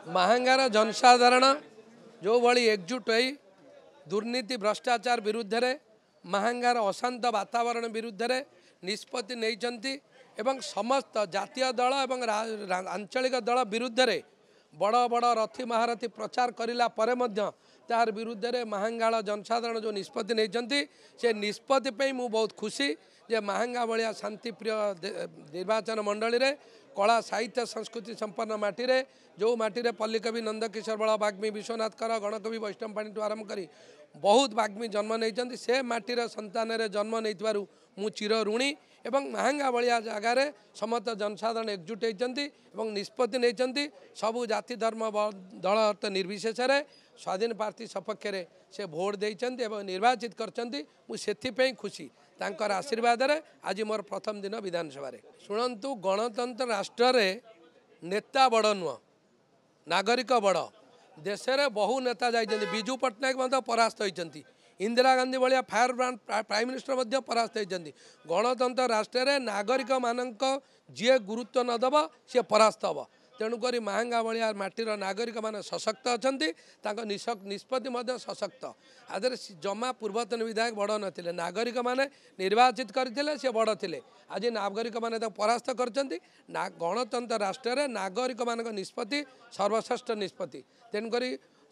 महांगार जनसाधारण जो भली एकजुट हो दुर्नीति भ्रष्टाचार विरुद्ध रे महांगार अशांत वातावरण विरुद्ध रे निष्पत्ति नहीं एवं समस्त जातीय दल एवं आंचलिक दल विरुद्ध रे बड़ बड़ रथी महारथी प्रचार करिला परे मध्य तार विरुद्ध रे महांगाल जनसाधारण जो निष्पत्ति नहीं से निष्पत्ति पे मु बहुत खुशी जे महांगा भाया शांतिप्रिय निर्वाचन मंडली रे कला साहित्य संस्कृति संपन्न माटी रे जो माटी रे पल्लीकवि नंदकिशोर बल बाग्मी विश्वनाथ कर गणकवि वैष्णव पाणी ठू आरंभ करी बहुत बाग्मी जन्म नहीं से माटीर संतान रे जन्म नहीं मु चिर ऋणी एवं महांगा भाया जगार समस्त जनसाधारण एकजुट होती निष्पत्ति नहीं सबू जाति धर्म दल अर्थ निर्विशेष स्वाधीन प्रार्थी सपक्ष से भोट देते निर्वाचित कर खुशी तांकर आशीर्वाद रे आज मोर प्रथम दिन विधानसभा शुणु गणतंत्र राष्ट्र रे नेता बड़ नुह नागरिक बड़ देश में बहु नेता जाइए विजु पट्टनायक परास्त होती इंदिरा गांधी भाया फायर ब्रांड प्राइम मिनिस्टर परास्त होती गणतंत्र राष्ट्र रे नागरिक मानक जी गुरुत्व नदब सी परास्त हम तेणुक महांगा भाया माटीर नागरिक मान सशक्त अच्छा निष्पत्ति सशक्त आदर जमा पूर्वतन विधायक बड़ नथिले नागरिक माने निर्वाचित करथिले से बड़ थिले आज नागरिक माने परास्त करछंती गणतंत्र राष्ट्र रे नागरिक मानक निष्पत्ति सर्वश्रेष्ठ निष्पत्ति तेणुक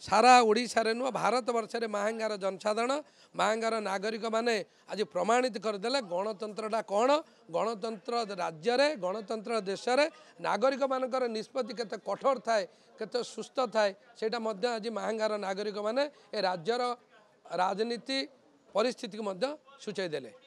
सारा ओडिशा रे नुह भारत वर्ष रे महांगार जनसाधारण महांगार नागरिक माने आज प्रमाणित करदेले गणतंत्रटा कौन गणतंत्र राज्य रे गणतंत्र देश रे नागरिक मानकर निष्पत्ति केते कठोर थाए केते सुस्थ थाए सेटा मध्य आज महांगार नागरिक माने ए राज्यर राजनीति परिस्थिति को मध्य सूचाई देले।